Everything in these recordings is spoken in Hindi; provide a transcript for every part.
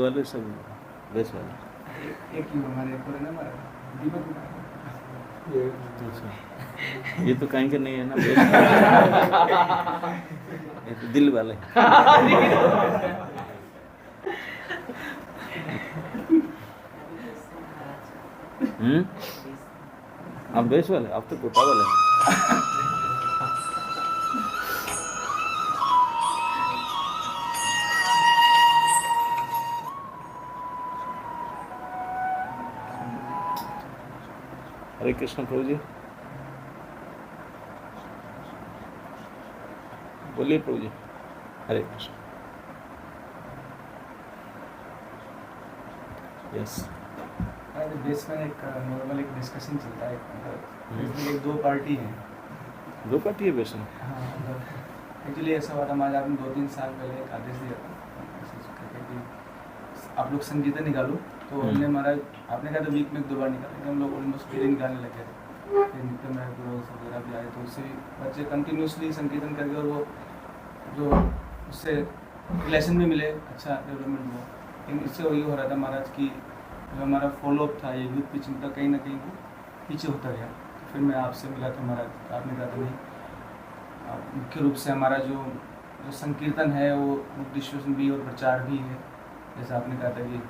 वाले सब बेस वाले एक ही हमारे पूरे ना दीपक अच्छा ये तो कहीं के नहीं है ना बेस ये तो दिल वाले आप बेस वाले आप तो कोटा वाले हैं। हरे कृष्ण प्रभु जी बोलिए प्रभु जी हरे कृष्ण यस बेस में एक नॉर्मल एक डिस्कशन चलता है इसमें एक दो पार्टी है दो पार्टी है बेस में हाँ एक्चुअली ऐसा हुआ था हमारे आपने 2-3 साल पहले एक आदेश दिया था कि आप लोग संगीता निकालो तो हमने हमारा आपने कहा था वीक में 2 बार निकालेंगे हम लोग ऑलमोस्ट डेली निकालने लगे थे फिर नित्य में ग्रोथ वगैरह भी आए तो उससे बच्चे कंटिन्यूसली संकीर्तन करके और वो जो उससे रिलेशन भी मिले अच्छा डेवलपमेंट हुआ लेकिन इससे वही हो रहा था महाराज की जो हमारा फॉलोअप था ये यूथ पिचिंग का कहीं ना कहीं वो पीछे होता गया फिर मैं आपसे मिला था महाराज आपने कहा था नहीं मुख्य रूप से हमारा जो संकीर्तन है वो डिस्ट्रीब्यूशन भी और प्रचार भी है जैसा आपने कहा था कि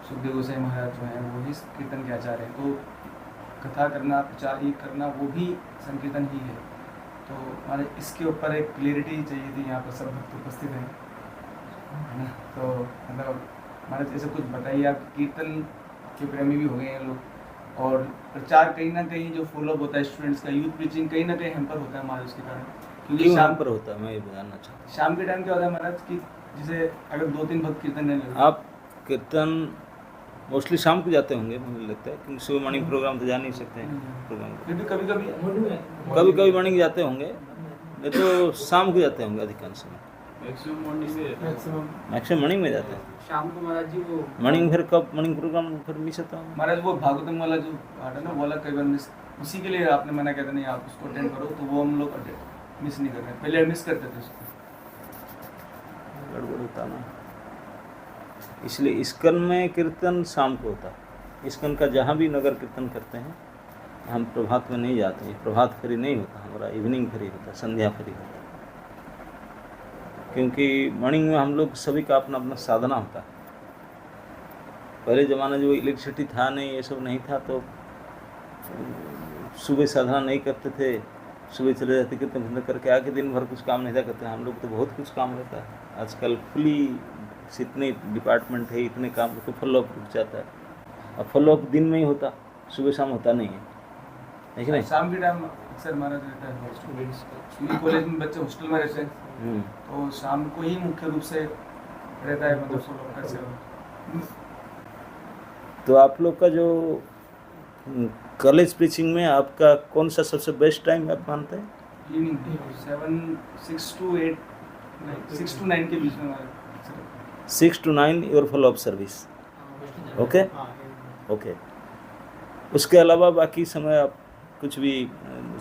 सुखदेव गोसाई महाराज जो हैं वो ही कीर्तन के आचार्य हैं तो कथा करना प्रचार ही करना वो भी संकीर्तन ही है तो हमारे इसके ऊपर एक क्लियरिटी चाहिए थी यहाँ पर सब भक्त उपस्थित हैं है ना तो मतलब हमारे जैसे कुछ बताइए आप कीर्तन के प्रेमी भी हो गए हैं लोग और प्रचार कहीं ना कहीं जो फॉलोअप होता है स्टूडेंट्स का यूथ प्रीचिंग कहीं ना कहीं हैम्पर होता है हमारे उसके कारण क्योंकि शाम पर होता है मैं ये बताना चाहता हूँ शाम के टाइम क्या होता है महाराज कि जैसे अगर 2-3 भक्त कीर्तन करने लगे आप कीर्तन मोस्टली शाम को जाते होंगे मुझे लगता है क्योंकि सुबह मॉर्निंग प्रोग्राम तो जा नहीं सकते हैं प्रोग्राम फिर भी कभी कभी मॉर्निंग जाते होंगे नहीं तो शाम को जाते होंगे अधिकांश समय मैक्सिमम मॉर्निंग में जाते हैं शाम को महाराज जी वो मॉर्निंग फिर कब मॉर्निंग प्रोग्राम फिर मिस होता है महाराज वो भागवतम वाला जो पार्ट है ना बोला कई बार मिस उसी के लिए आपने मना किया था नहीं आप उसको अटेंड करो तो वो हम लोग मिस नहीं कर रहे पहले मिस करते थे उसको गड़बड़ होता ना इसलिए इस्कन में कीर्तन शाम को होता है इस्कन का जहाँ भी नगर कीर्तन करते हैं हम प्रभात में नहीं जाते हैं प्रभात फेरी नहीं होता हमारा इवनिंग फेरी होता है संध्या फेरी होता है क्योंकि मॉर्निंग में हम लोग सभी का अपना अपना साधना होता है पहले ज़माना जो इलेक्ट्रिसिटी था नहीं ये सब नहीं था तो सुबह साधना नहीं करते थे सुबह चले जाते कीर्तन बंद करके आके दिन भर कुछ काम नहीं था करते हम लोग तो बहुत कुछ काम रहता है आजकल फुली इतने डिपार्टमेंट है इतने काम तो फॉलोअप रुक जाता है और फॉलोअप दिन में ही होता सुबह शाम होता नहीं है कि नहीं शाम के टाइम अक्सर महाराज रहता है स्टूडेंट्स कॉलेज में बच्चे हॉस्टल में रहते हैं तो शाम को ही मुख्य रूप से रहता है मतलब फॉलोअप कैसे तो आप लोग का जो कॉलेज प्रीचिंग में आपका कौन सा सबसे बेस्ट टाइम आप मानते हैं इवनिंग 6 to 9 के बीच में हमारे 6 to 9 your follow up service okay okay उसके अलावा बाकी समय आप कुछ भी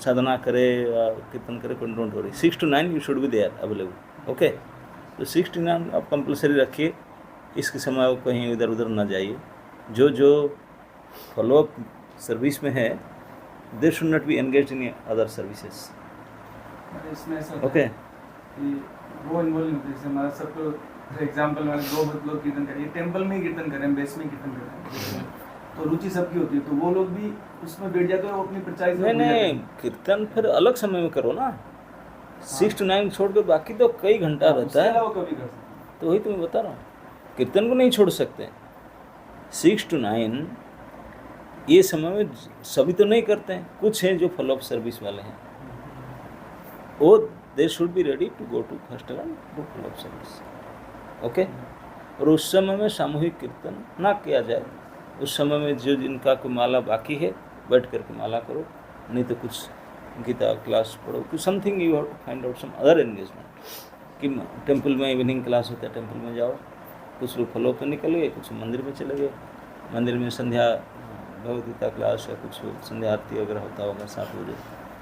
साधना करे या कीर्तन करे don't worry 6 to 9 you should be there available okay तो 6 to 9 आप कंपलसरी रखिए इसके समय आप कहीं इधर उधर ना जाइए जो फॉलोअप सर्विस में है they should not be engage in other services okay वो इन्वॉल्व नहीं होते जैसे हमारा सबको एग्जांपल मैंने 2 भक्त लोग कीर्तन करिए टेंपल में ही कीर्तन करें बेस में कीर्तन करें तो रुचि सबकी होती है तो वो लोग भी उसमें बैठ जाते हैं वो अपनी प्रचार नहीं कीर्तन फिर अलग समय में करो ना 6 to 9 छोड़ कर बाकी तो कई घंटा रहता है वो कभी कर सकते तो वही तुम्हें बता रहा हूँ कीर्तन को नहीं छोड़ सकते 6 to 9 ये समय में सभी तो नहीं करते हैं कुछ हैं जो फॉलोअप सर्विस वाले हैं वो they should be ready to go to festival to follow up service okay और उस समय में सामूहिक कीर्तन ना किया जाए उस समय में जो जिनका कोई माला बाकी है बैठ करके माला करो नहीं तो कुछ गीता क्लास पढ़ो कुछ something you have to find out some other engagement कि टेंपल में इवनिंग क्लास होता है टेंपल में जाओ कुछ लोग फॉलोअप में निकल गए कुछ मंदिर में चले गए मंदिर में संध्या भगवदगीता क्लास या कुछ संध्या आरती वगैरह होता होगा 7 बजे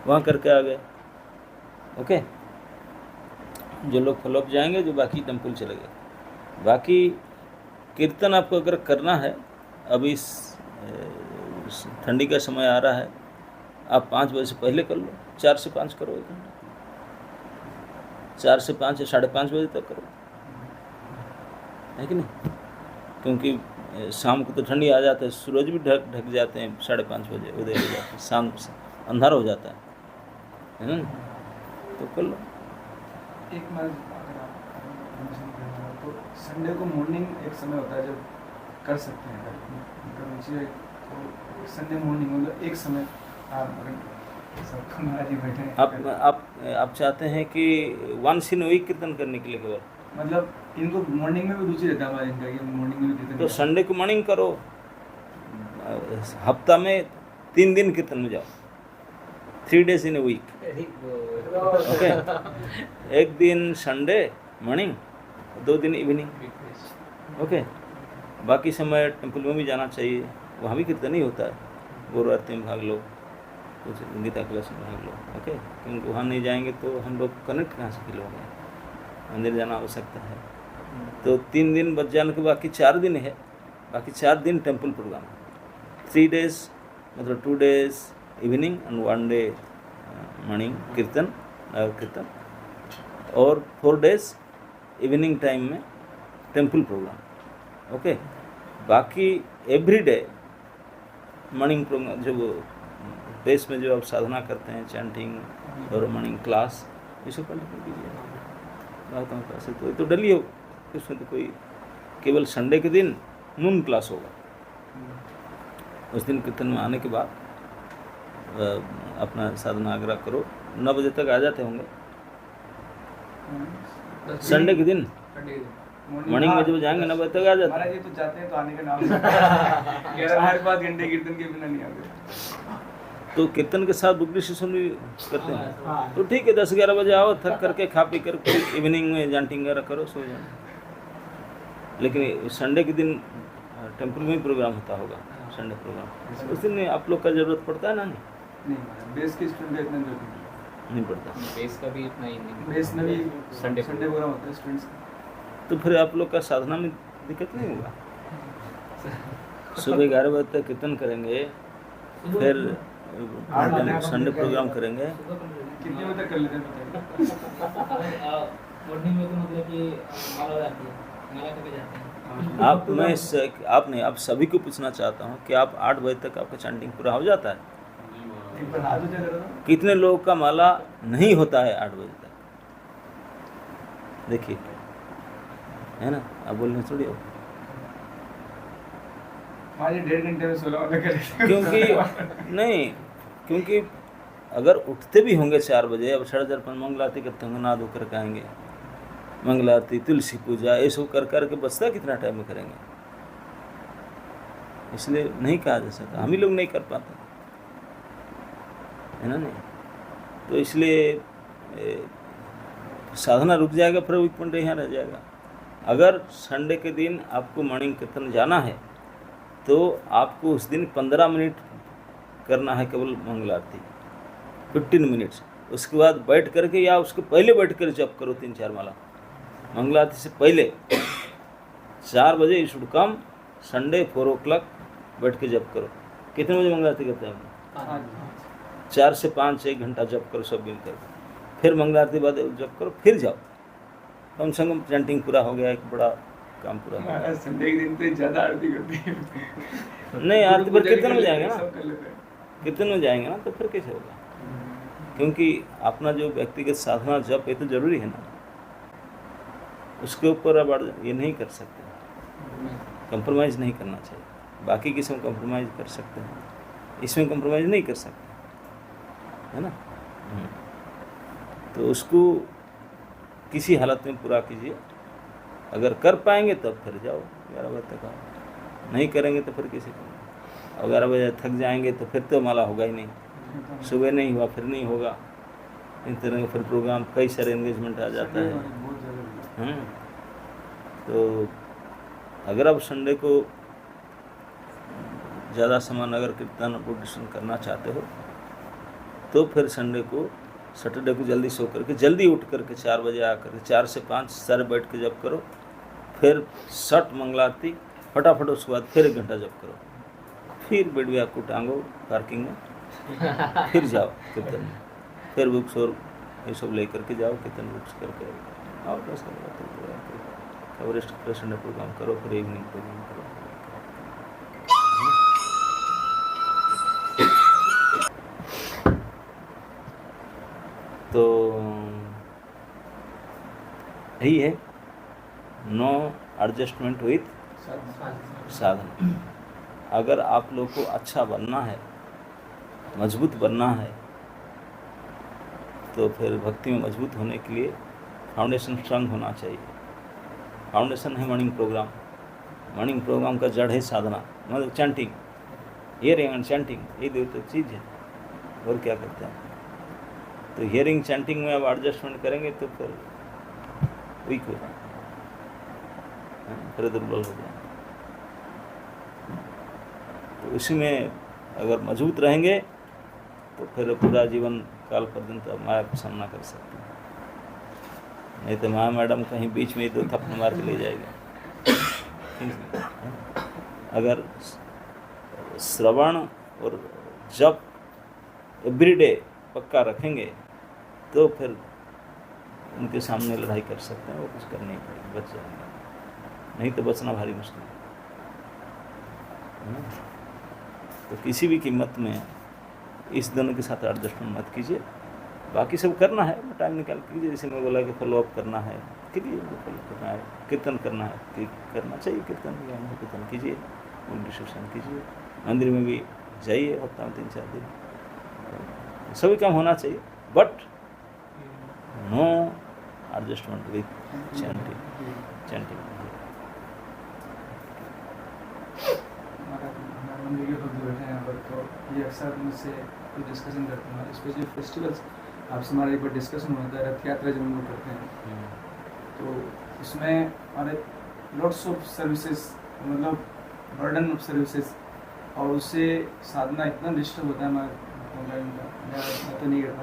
वहाँ करके आ गए ओके जो लोग फॉलोअप जाएंगे जो बाकी टेंपल चले गए बाकी कीर्तन आपको अगर करना है, अभी ठंडी का समय आ रहा है, आप 5 बजे से पहले कर लो, 4 से 5 करो, 1 घंटा, 4 से 5 या 5:30 बजे तक करो, है कि नहीं? क्योंकि शाम को तो ठंडी आ जाता है, सूरज भी ढक जाते हैं, 5:30 बजे उदय हो जाता है, शाम से अंधार हो जाता है ना? तो कर लो। एक मैं अगर आप permission देना हो, तो संडे को मॉर्निंग एक समय होता है जब कर सकते हैं, अगर नीचे तो संडे मॉर्निंग मतलब एक समय आप अगर सबका महाराज जी बैठे हैं, आप चाहते हैं कि वंस इन वीक कीर्तन करने के लिए केवल, मतलब इनको मॉर्निंग में भी रुचि रहता है हमारे इनका कि मॉर्निंग में भी कीर्तन तो करें। संडे को मॉर्निंग करो, हफ्ता में 3 दिन कीर्तन में जाओ, 3 days in a week, okay? एक दिन संडे मॉर्निंग, 2 दिन इवनिंग, ओके? बाकी समय टेम्पल में भी जाना चाहिए, वहाँ भी कीर्तन ही होता है, गुरु आरती में भाग लो, कुछ गीता क्लास में भाग लो, ओके? क्योंकि वहाँ नहीं जाएंगे तो हम लोग कनेक्ट कहाँ से फील होंगे, मंदिर जाना आवश्यकता है। तो 3 दिन बच जाने के बाकी 4 दिन है, बाकी 4 दिन टेम्पल प्रोग्राम, 3 days मतलब 2 days evening and 1 day morning कीर्तन, नगर कीर्तन, और 4 days इवनिंग टाइम में टेम्पल प्रोग्राम, ओके? बाकी एवरी डे मॉर्निंग प्रोग्राम, जो बेस में जो आप साधना करते हैं, चैंटिंग और मॉर्निंग क्लास, ये सब कंटिन्यू कीजिए। बात हम क्लास तो डली हो, उसमें तो कोई, केवल संडे के दिन नून क्लास होगा, उस दिन कीर्तन में आने के बाद अपना साधना आग्रह करो, 9 बजे तक आ जाते होंगे संडे के दिन, मॉर्निंग में जब जाएंगे 9 बजे तक आ जाते महाराज जी तो जाते हैं तो आने का नाम नहीं, हर 5 घंटे कीर्तन के बिना नहीं आते। तो कीर्तन के साथ बुक डिस्कशन भी करते हैं, तो ठीक है, 10-11 बजे आओ, थक करके खा पी कर इवनिंग में जानटिंग वगैरह करो, सो जाओ। लेकिन संडे के दिन टेम्पल में प्रोग्राम होता होगा, संडे प्रोग्राम, उस दिन आप लोग का जरूरत पड़ता है ना? नहीं बेस की स्टूडेंट इतना जरूरी नहीं पड़ता, बेस का भी इतना ही नहीं, बेस में भी संडे प्रोग्राम होता है स्टूडेंट्स का। तो फिर आप लोग का साधना में दिक्कत नहीं होगा। सुबह 11 बजे तक कीर्तन करेंगे, फिर संडे प्रोग्राम करेंगे, कितने बजे तक कर लेते हैं बताइए? मॉर्निंग में तो मतलब कि माला जाती है, माला करके जाते हैं। आप सभी को पूछना चाहता हूँ कि आप 8 बजे तक आपका चैंटिंग पूरा हो जाता है? एक बार हाथ ऊंचा करो तो। कितने लोगों का माला नहीं होता है 8 बजे तक? देखिए, है ना? आप बोलने थोड़ी हो, हमारे 1.5 घंटे में 16 वाला करें। क्योंकि नहीं, क्योंकि अगर उठते भी होंगे 4 बजे, अब 4:30 मंगल आरती करते होंगे, नहा धो कर आएंगे, मंगल आरती, तुलसी पूजा, ये सब कर करके बचता कितना टाइम में करेंगे? इसलिए नहीं कहा जा सकता, हम ही लोग नहीं कर पाते, है ना? नहीं तो इसलिए साधना रुक जाएगा, फिर वीक पॉइंट यहाँ रह जाएगा। अगर संडे के दिन आपको मॉर्निंग कीर्तन जाना है तो आपको उस दिन 15 मिनट करना है केवल मंगल आरती, 15 मिनट्स। उसके बाद बैठ करके या उसके पहले बैठ कर जप करो 3-4 माला। मंगल आरती से पहले 4 बजे you should come, Sunday 4 o'clock बैठ के जप करो। कितने बजे मंगल आरती करते हैं? 4 से 5 1 घंटा जप करो सब मिल कर, फिर मंगल आरती बाद जप करो, फिर जाओ, कम से कम चैंटिंग पूरा हो गया, एक बड़ा काम पूरा हो गया। संडे के दिन तो ज़्यादा आरती करती है। नहीं, आरती पर कीर्तन में जाएंगे ना, सब कर लेते हैं। कीर्तन में जाएंगे ना, तो फिर कैसे होगा? क्योंकि अपना जो व्यक्तिगत साधना जप ये तो जरूरी है ना, उसके ऊपर अब ये नहीं कर सकते, कंप्रोमाइज़ नहीं करना चाहिए। बाकी किस्म कंप्रोमाइज़ कर सकते हैं, इसमें कंप्रोमाइज़ नहीं कर सकते, है ना? तो उसको किसी हालत में पूरा कीजिए। अगर कर पाएंगे तब फिर जाओ 11 बजे तक आओ, नहीं करेंगे तो फिर कैसे करेंगे? 11 बजे थक जाएंगे तो फिर तो माला होगा ही नहीं, सुबह नहीं हुआ फिर नहीं होगा, इस तरह का फिर प्रोग्राम कई सारे एंगेजमेंट आ जाता है। बहुत ज़रूरी है। तो अगर आप संडे को ज़्यादा समय नगर कीर्तन ऑडिशन करना चाहते हो तो फिर संडे को, सैटरडे को जल्दी सो करके जल्दी उठ करके 4 बजे आ करके 4 से 5 सारे बैठ के जब करो, फिर 60 मंगल आरती फटाफट उसके बाद फिर 1 घंटा जप करो, फिर बेड बैग को टांगो पार्किंग में, फिर जाओ कीर्तन में, फिर बुक्स और ये सब लेकर के जाओ कीर्तन बुक्स करके आओ, बस रेस्ट संडे प्रोग्राम करो, फिर इवनिंग प्रोग्राम करो। तो यही है, नो एडजस्टमेंट विथ साधन। अगर आप लोग को अच्छा बनना है, मजबूत बनना है, तो फिर भक्ति में मजबूत होने के लिए फाउंडेशन स्ट्रांग होना चाहिए। फाउंडेशन है मॉर्निंग प्रोग्राम, मॉर्निंग प्रोग्राम का जड़ है साधना, मतलब चैंटिंग, हियरिंग एंड चैंटिंग, ये दो तो चीज़ है। और क्या करते हैं? तो हियरिंग चैंटिंग में अब एडजस्टमेंट करेंगे तो फिर वीक हो जाए, फिर दुर्बल हो जाए। तो इसी में अगर मजबूत रहेंगे तो फिर पूरा जीवन काल पर्यंत माया का सामना कर सकते हैं। नहीं तो माया मैडम कहीं बीच में ही 2 थप्पड़ मार के ले जाएगा। अगर श्रवण और जप एवरीडे पक्का रखेंगे तो फिर उनके सामने लड़ाई कर सकते हैं, वो कुछ कर नहीं पाएंगे, बच जाएंगे। नहीं तो बचना भारी मुश्किल है। तो किसी भी कीमत में इस दोनों के साथ एडजस्टमेंट मत कीजिए। बाकी सब करना है, टाइम निकाल कीजिए। जैसे मैं बोला कि फॉलोअप करना है, कीजिए, फॉलो करना है, कीर्तन करना है, करना चाहिए कीर्तन कीजिए, डिस्कशन कीजिए, मंदिर में भी जाइए हफ्ता में 3-4 दिन, सभी काम होना चाहिए, but no adjustment with chanting. मंदिर के भक्त बैठे हैं यहाँ पर, तो ये अक्सर मुझसे कुछ डिस्कशन करते हैं, स्पेशली फेस्टिवल्स। आपसे हमारा एक बार डिस्कशन हुआ था रथ यात्रा जब हम लोग करते हैं, तो उसमें हमारे लॉट्स ऑफ सर्विसेज, मतलब बर्डन ऑफ सर्विसेज, और उससे साधना इतना डिस्टर्ब होता है हमारा। मैं तो नहीं करता,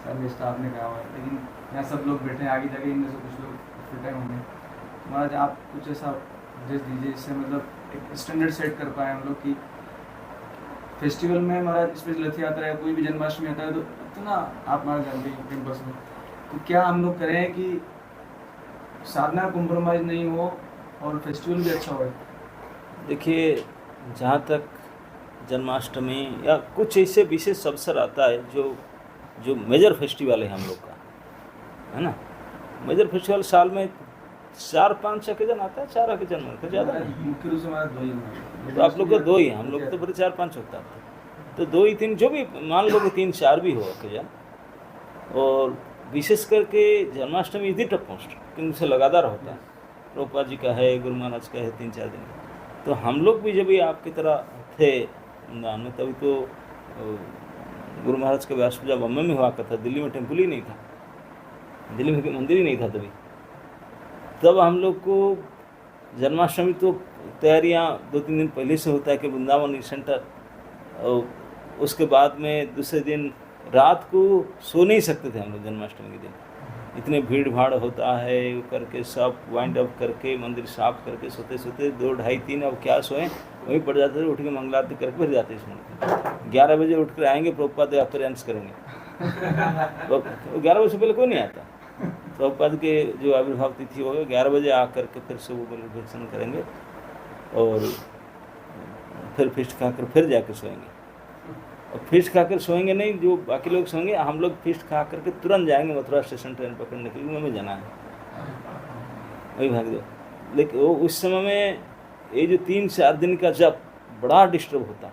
सर मेरे स्टाफ ने कहा हुआ है, लेकिन यहाँ सब लोग बैठे हैं, आगे जाके इनमें से कुछ लोग फुल टाइम होंगे। महाराज आप कुछ ऐसा सजेस दीजिए जिससे मतलब एक स्टैंडर्ड सेट कर पाए हम लोग की फेस्टिवल में। महाराज स्पेशल रथ यात्रा है, कोई भी जन्माष्टमी आता है, तो इतना आप महाराज जानते हैं कैंपस में, तो क्या हम लोग करें कि साधना कॉम्प्रोमाइज़ नहीं हो और फेस्टिवल भी अच्छा हो? देखिए, जहाँ तक जन्माष्टमी या कुछ ऐसे विशेष अवसर आता है जो मेजर फेस्टिवल है हम लोग का, है ना। मेजर फेस्टिवल साल में 4-5 ओकेजन आता है, 4 ओकेजन में ज़्यादा मुख्य रूप से हमारा 2 ही। तो आप लोग को 2 ही, हम लोग तो बड़े 4-5 होता है, तो 2 ही 3 जो भी मान लो कि 3-4 भी हो ओकेजन। और विशेष करके Janmashtami is the top most, क्योंकि उसे लगातार होता है। प्रभुपाद जी का है, गुरु महाराज का है, 3-4 दिन का। तो हम लोग भी जब भी आपकी तरह थे वृंदावन में, तभी तो गुरु महाराज का व्यास पूजा बम्बई में हुआ करता, दिल्ली में टेम्पल ही नहीं था, दिल्ली में मंदिर ही नहीं था तभी। तब हम लोग को जन्माष्टमी तो तैयारियां 2-3 दिन पहले से होता है कि वृंदावन सेंटर, और उसके बाद में दूसरे दिन रात को सो नहीं सकते थे हम लोग जन्माष्टमी के दिन। इतने भीड़ भाड़ होता है करके, सब वाइंड अप करके, मंदिर साफ करके, सोते सोते 2, 2:30, 3 अब क्या सोएं, वहीं पड़ जाते थे। उठ के मंगलारती करके फिर जाते थे। 11 बजे उठ कर आएंगे, प्रभुपाद अपेरेंस करेंगे। 11 बजे से पहले कोई नहीं आता। प्रभुपाद के जो आविर्भाव तिथि होगा 11 बजे आकर के फिर से वो दर्शन करेंगे और फिर फिस्ट खाकर फिर जाकर सोएंगे। और फिस्ट खाकर सोएंगे नहीं, जो बाकी लोग सोएंगे, हम लोग फिस्ट खा करके तुरंत जाएंगे मथुरा स्टेशन ट्रेन पकड़ने के लिए, हमें जाना है, वही भाग दो। लेकिन वो उस समय में ये जो 3-4 दिन का जब बड़ा डिस्टर्ब होता,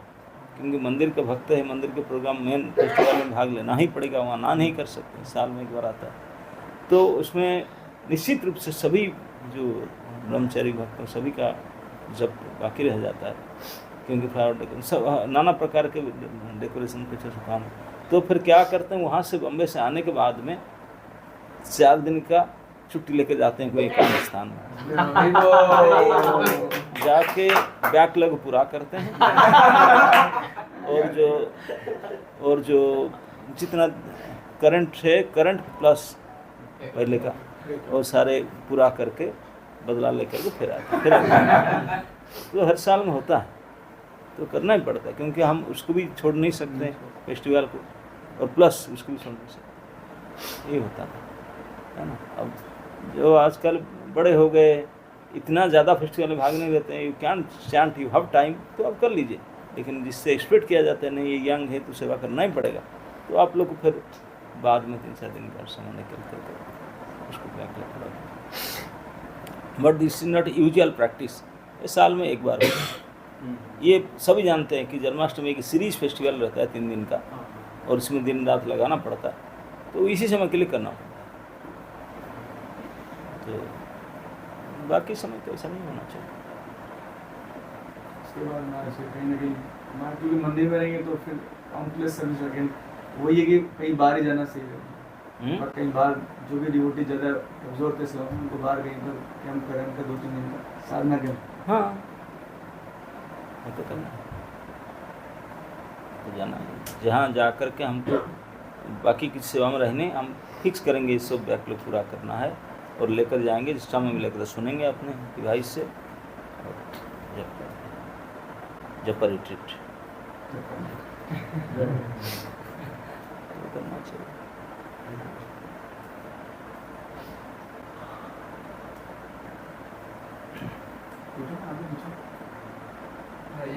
क्योंकि मंदिर का भक्त है, मंदिर के प्रोग्राम मेन फेस्टिवल में भाग लेना ही पड़ेगा, वहाँ ना नहीं कर सकते, साल में 1 बार आता है। तो उसमें निश्चित रूप से सभी जो ब्रह्मचारी भक्त सभी का जब बाकी रह जाता है, क्योंकि फ्लावर डेकोरेशन सब नाना प्रकार के डेकोरेशन के काम। तो फिर क्या करते हैं, वहाँ से बम्बई से आने के बाद में 4 दिन का छुट्टी लेके जाते हैं कोई एकांत स्थान में, जाके बैकलॉग पूरा करते हैं और जो जितना करंट है, करंट प्लस पहले का, और सारे पूरा करके बदला लेकर के फिर आते हैं। तो हर साल में होता है, तो करना ही पड़ता है, क्योंकि हम उसको भी छोड़ नहीं सकते फेस्टिवल को, और प्लस उसको भी छोड़ नहीं सकते, ये होता है ना। अब जो आजकल बड़े हो गए, इतना ज़्यादा फेस्टिवल में भाग नहीं लेते हैं, you can chant, you have time, तो आप कर लीजिए। लेकिन जिससे एक्सपेक्ट किया जाता है नहीं ये यंग है तो सेवा करना ही पड़ेगा, तो आप लोग को फिर बाद में 3-4 दिन का समय निकल कर उसको क्या करें। But this is not usual practice, ये साल में एक बार होता है। ये सभी जानते हैं कि जन्माष्टमी की सीरीज फेस्टिवल रहता है 3 दिन का, और इसमें दिन रात लगाना पड़ता है, तो इसी समय के लिए करना पड़ता है, तो बाकी समय तो ऐसा नहीं होना चाहिए। उसके बाद हमारे से कहीं ना कहीं हमारे, क्योंकि मंदिर में रहेंगे तो फिर काउंटलेस सर्विस अगेन वही है कि कहीं बाहर ही जाना सही है, और कहीं बाहर जो भी डिवोटी ज़्यादा अब्जॉर्व थे सब उनको बाहर कहीं पर कैंप करें, उनका 2-3 दिन का साधना करें। हाँ, वो तो करना है, तो जाना है। जहाँ जा कर के हमको बाकी की सेवा में रहने, हम फिक्स करेंगे इस सब बैक लोग पूरा करना है, और लेकर जाएंगे, जिस टाइम में लेकर सुनेंगे अपने डिवाइस से, और जब पर रिट्रीट करना चाहिए।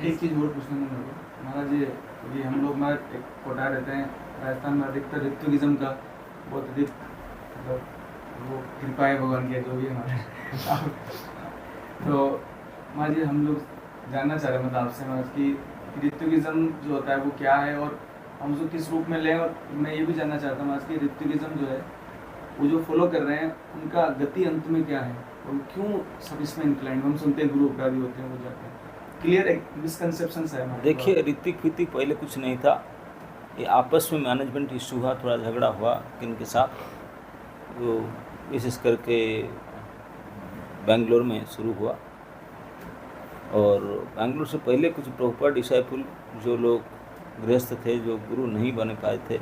एक चीज़ और पूछना चाहूँगा महाराज, ये हम लोग में एक कोटा रहते हैं राजस्थान में, अधिकतर ऋत्विकिज्म का बहुत अधिक मतलब वो कृपा है भगवान की, जो भी है हमारे तो महाराज जी हम लोग जानना चाह रहे हैं मतलब आपसे महाराज कि ऋत्विकिज्म जो होता है वो क्या है, और हम उसको किस रूप में लें, और मैं ये भी जानना चाहता हूँ महाराज कि ऋत्विकिज्म जो है वो जो फॉलो कर रहे हैं उनका गति अंत में क्या है, और क्यों सब इसमें इंक्लाइंड, हम सुनते हैं गुरु अपराधी होते हैं वो जाते हैं, क्लियर एक मिसकंसेप्शन है हमारे। देखिए ऋतिक फितिक पहले कुछ नहीं था, ये आपस में मैनेजमेंट इशू हुआ, थोड़ा झगड़ा हुआ किन के साथ, तो विशेष करके बेंगलोर में शुरू हुआ, और बेंगलोर से पहले कुछ प्रॉपर डिसाइपल जो लोग गृहस्थ थे, जो गुरु नहीं बने पाए थे,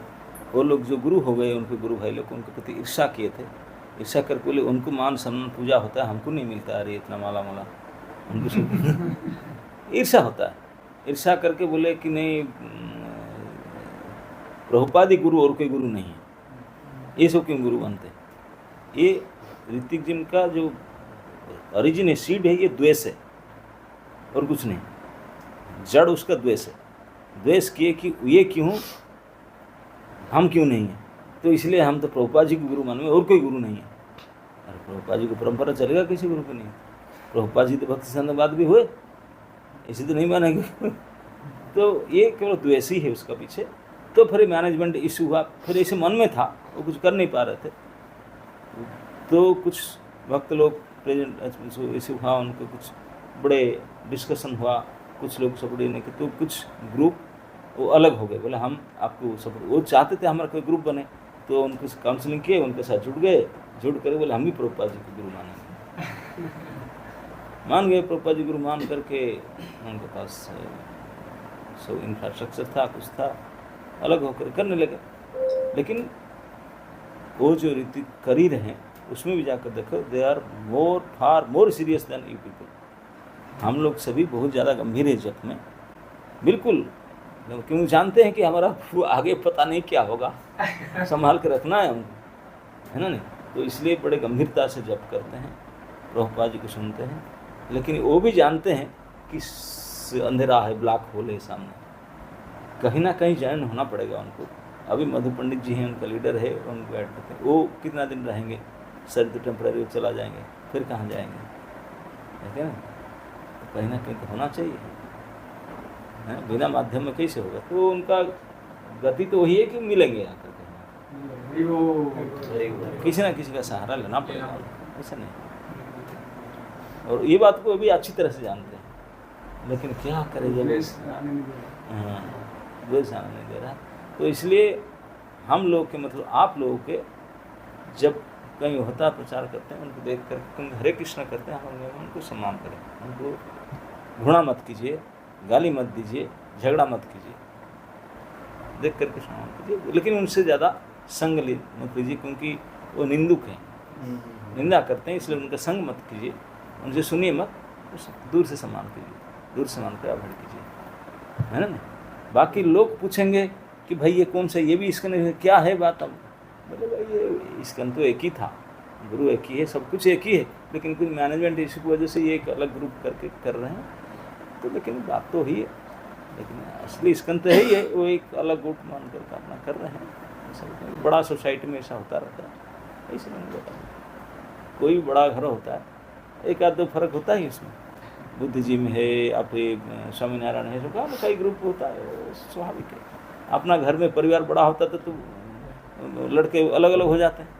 वो लोग जो गुरु हो गए, उनके गुरु भाई लोग उनके प्रति ईर्ष्या किए थे। ईर्ष्या करके बोले उनको मान सम्मान पूजा होता है, हमको नहीं मिलता, अरे इतना माला माला उनको ईर्ष्या होता है। ईर्ष्या करके बोले कि नहीं प्रभुपादी गुरु और कोई गुरु नहीं है, ये सब क्यों गुरु बनते। ये ऋतिक जिनका जो ओरिजिन है, सीड है, ये द्वेष है और कुछ नहीं, जड़ उसका द्वेष है। द्वेष किए कि ये क्यों, हम क्यों नहीं है, तो इसलिए हम तो प्रभुपाद जी को गुरु मानेंगे और कोई गुरु नहीं है। अरे प्रभुपाद जी को परंपरा चलेगा, किसी गुरु को नहीं। प्रभुपाद जी तो भक्ति संतवाद भी हुए, इसी तो नहीं मानेंगे तो ये केवल द्वेषी है उसका पीछे। तो फिर मैनेजमेंट इशू हुआ, फिर ऐसे मन में था, वो कुछ कर नहीं पा रहे थे, तो कुछ भक्त लोग प्रेजेंट इशू हुआ, उनको कुछ बड़े डिस्कशन हुआ, कुछ लोग सपोर्ट नहीं किए, तो कुछ ग्रुप वो अलग हो गए, बोले हम आपको सपोर्ट, वो चाहते थे हमारा कोई ग्रुप बने, तो उनको काउंसलिंग किए, उनके साथ जुड़ गए, जुड़ कर बोले हम भी प्रभुपाद जी को गुरु मानेंगे। मान गए प्रभुपाद जी गुरु, मान करके उनके पास सब इंफ्रास्ट्रक्चर था, कुछ था, अलग होकर करने लगे। लेकिन वो जो रीति कर ही रहे हैं उसमें भी जाकर देखो, they are far more serious than you people. हम लोग सभी बहुत ज़्यादा गंभीर है जप में, बिल्कुल, क्योंकि जानते हैं कि हमारा आगे पता नहीं क्या होगा, संभाल के रखना है हमको, है ना नहीं, तो इसलिए बड़े गंभीरता से जप करते हैं, प्रभुपाद जी को सुनते हैं। लेकिन वो भी जानते हैं कि अंधेरा है, ब्लैक होल है सामने, कहीं ना कहीं जॉइन होना पड़ेगा उनको। अभी मधु पंडित जी हैं, उनका लीडर है, उनको ऐड करते हैं, वो कितना दिन रहेंगे, सर तो टेम्पररी चला जाएंगे, फिर कहाँ जाएंगे, ठीक है ना, तो कहीं ना कहीं तो होना चाहिए, है? बिना माध्यम में कैसे होगा। तो उनका गति तो वही है कि मिलेंगे आकर के, किसी ना किसी का सहारा लेना पड़ेगा, ऐसा नहीं। और ये बात को भी अच्छी तरह से जानते हैं, लेकिन क्या करें जब द्वेष आने नहीं दे रहा। तो इसलिए हम लोग के मतलब आप लोगों के जब कहीं होता प्रचार करते हैं, उनको देख कर हरे कृष्णा करते हैं, हम उनको सम्मान करें, उनको घृणा मत कीजिए, गाली मत दीजिए, झगड़ा मत कीजिए, देख करके सम्मान कीजिए। लेकिन उनसे ज़्यादा संग मत लीजिए, क्योंकि वो निंदुक हैं, निंदा करते हैं, इसलिए उनका संग मत कीजिए, उनसे सुनिए मत, दूर से सम्मान कीजिए, दूर से सम्मान पे अवॉइड कीजिए, है ना। बाकी लोग पूछेंगे कि भाई ये कौन सा, ये भी स्कंद है, क्या है बात। अब बोले भाई ये स्कंद तो एक ही था, गुरु एक ही है, सब कुछ एक ही है, लेकिन कुछ मैनेजमेंट इशू की वजह से ये एक अलग ग्रुप करके कर रहे हैं। तो लेकिन बात तो ही है, लेकिन असली स्कंद तो है ही है, वो एक अलग ग्रुप मान करके अपना कर रहे हैं। ऐसा बड़ा सोसाइटी में ऐसा होता रहता है, ऐसे नहीं होता। कोई बड़ा घर होता है, एक आध दो फर्क होता है इसमें, बुद्धिजीवी है, आपके स्वामीनारायण है, जो कहा कई ग्रुप होता है, स्वाभाविक है। अपना घर में परिवार बड़ा होता तो लड़के अलग अलग हो जाते हैं।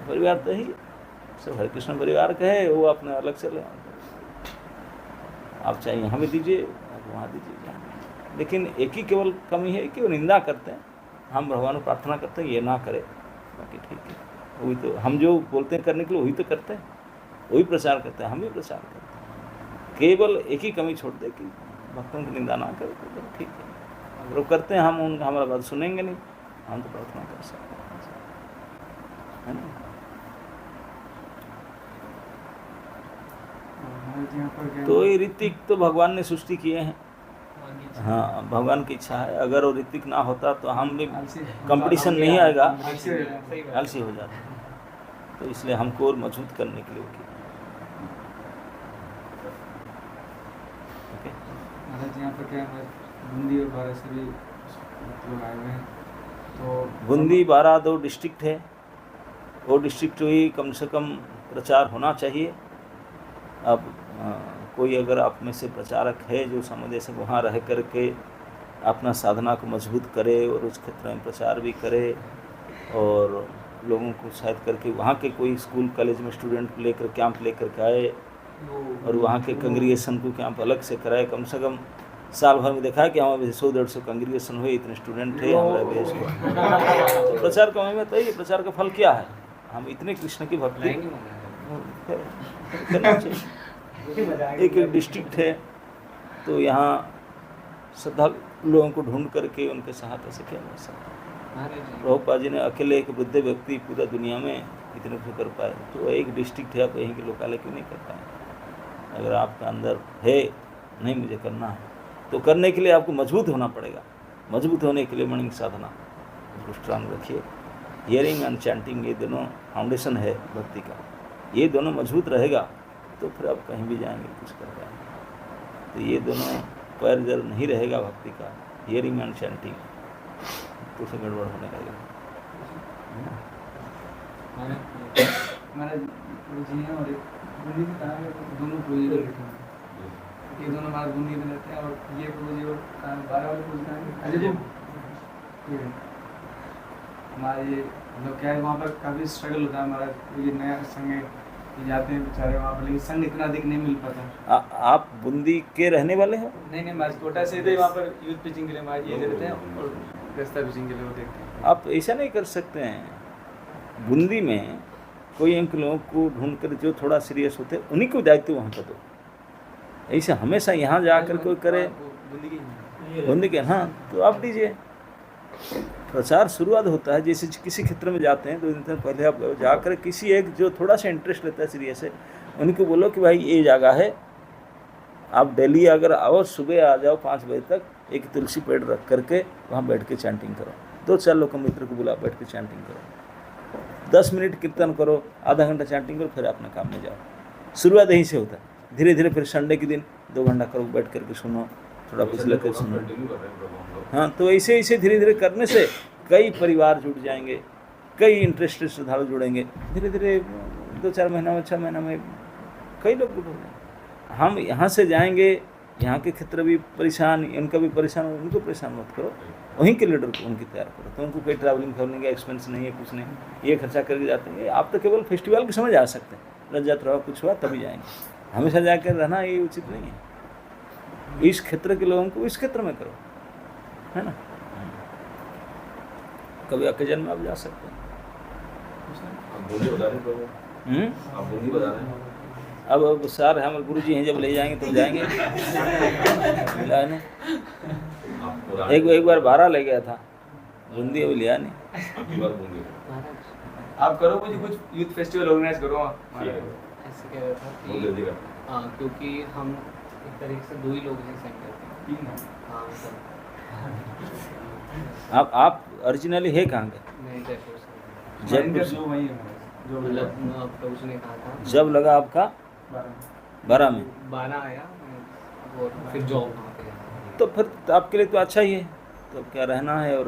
परिवार तो ही सब हरे कृष्ण परिवार का है, वो अपने अलग से आप चाहे यहाँ भी दीजिए, आप वहाँ दीजिए, जहाँ। लेकिन एक ही केवल कमी है कि वो निंदा करते हैं। हम भगवान को प्रार्थना करते हैं ये ना करे, बाकी ठीक है। वही तो हम जो बोलते हैं करने के लिए वही तो करते हैं, वही प्रचार करते हैं, हम भी प्रचार करते हैं। केवल एक ही कमी छोड़ दे कि भक्तों की निंदा ना करे, तो ठीक है। अगर वो करते हैं, हम उनका हमारा बात सुनेंगे नहीं, हम तो प्रार्थना कर सकते हैं, है ना। तो ये ऋतिक तो भगवान ने सृष्टि किए हैं, हाँ, भगवान की इच्छा है। अगर वो ऋतिक ना होता तो हम भी कंपटीशन नहीं आएगा, आलसी हो जाता। तो इसलिए हमको और मजबूत करने के लिए किया। महाराज यहाँ पर क्या है, बूंदी और बारह से भी लोग आए हुए हैं। तो बूंदी 12 2 डिस्ट्रिक्ट है, वो डिस्ट्रिक्ट ही कम से कम प्रचार होना चाहिए। अब कोई अगर आप में से प्रचारक है जो समुदाय से वहाँ रह करके अपना साधना को मजबूत करे और उस क्षेत्र में प्रचार भी करे और लोगों को उत्साहित करके वहाँ के कोई स्कूल कॉलेज में स्टूडेंट को लेकर कैंप लेकर के आए और वहाँ के कंग्रीगेशन को कैंप अलग से कराए। कम से कम साल भर में देखा है कि हमारे 100-150 कंग्रीगेशन हुए, इतने स्टूडेंट थे हमारे बेस में। तो प्रचार का में तो ये प्रचार का फल क्या है, हम इतने कृष्ण की भक्ति करना चाहिए। एक डिस्ट्रिक्ट है तो यहाँ श्रद्धालु लोगों को ढूंढ करके उनके सहायता से किया जा सकता है। प्रभुपाद जी ने अकेले एक वृद्ध व्यक्ति पूरा दुनिया में इतने कुछ कर पाए, तो एक डिस्ट्रिक्ट है, आप यहीं के लोकालय क्यों नहीं कर पाए। अगर आपका अंदर है नहीं मुझे करना है तो करने के लिए आपको मजबूत होना पड़ेगा। मजबूत होने के लिए मॉर्निंग साधना उसको स्ट्रांग रखिए। हियरिंग एंड चैंटिंग ये दोनों फाउंडेशन है भक्ति का, ये दोनों मजबूत रहेगा तो फिर आप कहीं भी जाएंगे कुछ कर पाएंगे। तो ये दोनों पैर जब नहीं रहेगा भक्ति का, हियरिंग एंड चैंटिंग, तो फिर गड़बड़ होने लगेगा। हमारा जी हैं और एक बूंदी की तरह दोनों पूजी को लिखे हैं, ये दोनों हमारे बूंदी में रहते हैं। और ये पूजी और 12 वाले पूजी का अजय जी हमारे ये मतलब क्या है, वहाँ पर काफ़ी स्ट्रगल होता है हमारा। ये नया संघ जाते हैं बेचारे वहाँ पर, लेकिन संघ इतना अधिक नहीं मिल पाता। आप बूंदी के रहने वाले हो? नहीं हमारे कोटा से थे, वहाँ पर यूथ पिचिंग के लिए हमारे ये रहते हैं और रास्ता पिचिंग के लिए वो देखते हैं। आप ऐसा नहीं कर सकते हैं, बूंदी में कोई एक लोगों को ढूंढ कर जो थोड़ा सीरियस होते हैं उन्हीं को दायित्व वहाँ पर दो। ऐसे हमेशा यहाँ जाकर कोई करे बूंदी के, हाँ तो आप दीजिए। प्रचार शुरुआत होता है जैसे किसी क्षेत्र में जाते हैं 2 दिन पहले आप जाकर किसी एक जो थोड़ा सा इंटरेस्ट लेता है सीरियस है, उनको बोलो कि भाई ये जगह है, आप डेली अगर आओ सुबह आ जाओ 5 बजे तक, एक तुलसी पेड़ रख करके वहाँ बैठ के चैंटिंग करो। 2-4 लोग मित्र को बुला बैठ के चैंटिंग करो, 10 मिनट कीर्तन करो, आधा घंटा चैंटिंग करो, फिर अपने काम में जाओ। शुरुआत यहीं से होता है। धीरे धीरे फिर संडे के दिन 2 घंटा करो, बैठ करके सुनो, थोड़ा कुछ लेकर सुनो। हाँ तो ऐसे ऐसे धीरे धीरे करने से कई परिवार जुड़ जाएंगे, कई इंटरेस्टेड श्रद्धालु जुड़ेंगे। धीरे धीरे 2-4 महीना में 6 महीना में कई लोग जुड़ जाएंगे। हम यहाँ से जाएंगे, यहाँ के क्षेत्र भी परेशान, इनका भी परेशान, उनको परेशान मत करो, वहीं के लीडर को उनकी तैयार करो। तो उनको कोई ट्रैवलिंग का एक्सपेंस नहीं है, कुछ नहीं, ये खर्चा करके जाते हैं। आप तो केवल फेस्टिवल के समय जा सकते हैं, रथ यात्रा कुछ हुआ तभी जाएंगे। हमेशा जाकर रहना ये उचित नहीं है। इस क्षेत्र के लोगों को इस क्षेत्र में करो, है ना। कभी ओकेजन में आप जा सकते हैं। अब सर हमारे गुरु जी हैं, जब ले जाएंगे तो जाएंगे। मिलाने एक बार 12 ले गया था बूंदी, अभी लिया नहीं। आप करो कुछ यूथ फेस्टिवल ऑर्गेनाइज करो। इससे कह रहा था कि हाँ, क्योंकि हम एक तरीके से 2 ही लोग हैं सेंटर पे। तीन है। हाँ मतलब आप ओरिजिनली है कहाँ के? मैं जयपुर से, जयपुर से। जो वही है हमारे, जो मतलब प्रभु ने कहा था जब लगा आपका 12 में, 12 आया मैं, और फिर जॉब वहाँ पे है। तो फिर तो आपके लिए तो अच्छा ही है, तो अब क्या रहना है और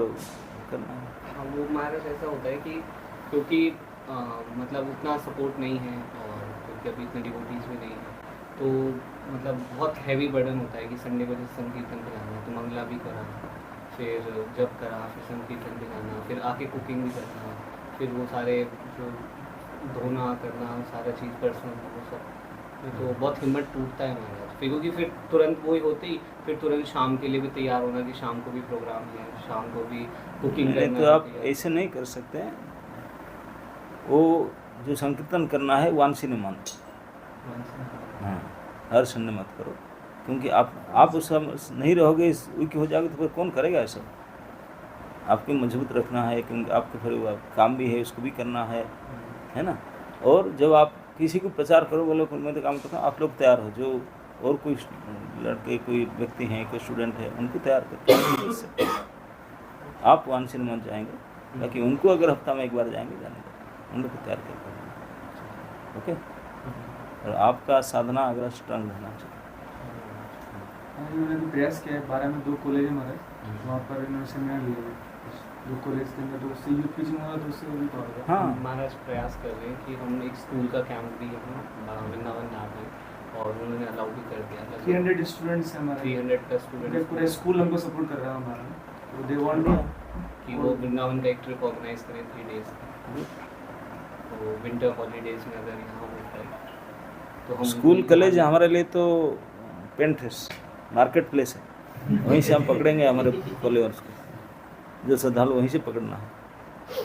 करना है। हाँ, वो महाराज ऐसा होता है कि क्योंकि मतलब उतना सपोर्ट नहीं है, और क्योंकि अभी इतने डिवोटीज भी नहीं है, तो मतलब बहुत हैवी बर्डन होता है कि संडे को जैसे संकीर्तन पे जाना, तो मंगला भी करा, फिर जब करा, फिर संकीर्तन पे जाना, फिर आके कुकिंग भी करना, फिर वो सारे जो धोना करना, सारा चीज़ पर्सनल वो सब, तो बहुत हिम्मत टूटता है महाराज। फिर क्योंकि फिर तुरंत वही होते ही फिर तुरंत शाम के लिए भी तैयार होना कि शाम को भी प्रोग्राम है, शाम को भी कुकिंग नहीं करना तो है, आप तैयार। ऐसे नहीं कर सकते हैं। वो जो संकीर्तन करना है वांसी ने मान, हाँ, हर संडे मत करो, क्योंकि आप उस समय नहीं रहोगे, इस वीक हो जाओगे तो फिर कौन करेगा ऐसा? आपको मजबूत रखना है, क्योंकि आपको फिर वो काम भी है, उसको भी करना है ना। और जब आप किसी को प्रचार करो, बोलो मैं तो काम करता हूँ, आप लोग तैयार हो, जो और कोई लड़के कोई व्यक्ति हैं, कोई स्टूडेंट है, उनको तैयार करते हैं। आप वांसी ने मत जाएंगे, ताकि उनको अगर हफ्ता में एक बार जाएंगे, जाने दें, उनको तैयार करके, ओके। और आपका साधना अगर स्ट्रांग रहना चाहिए। इन्होंने भी प्रयास किया है, 12 में 2 कॉलेज है हमारे, वहाँ पर इन्होंने सेमिनार लिए हैं 2 कॉलेज के अंदर, तो उससे यूथ टीचिंग होगा, तो उससे वो भी तो होगा। हाँ, महाराज प्रयास कर रहे हैं कि हम एक स्कूल का कैंप भी यहाँ वृंदावन नाथ में, और उन्होंने अलाउ भी कर दिया। 300 स्टूडेंट्स हैं हमारे, 300 का पूरे स्टूडेंट, पूरे स्कूल हमको सपोर्ट कर रहा है हमारा, तो दे वांट कि वो वृंदावन का एक ट्रिप ऑर्गेनाइज करें 3 डेज का, तो विंटर हॉलीडेज में अगर यहाँ होता है तो हम स्कूल कॉलेज हमारे लिए तो पेंट्रेस मार्केट प्लेस है, वहीं से हम पकड़ेंगे हमारे फॉलोअर्स को, जो श्रद्धालु वहीं से पकड़ना है,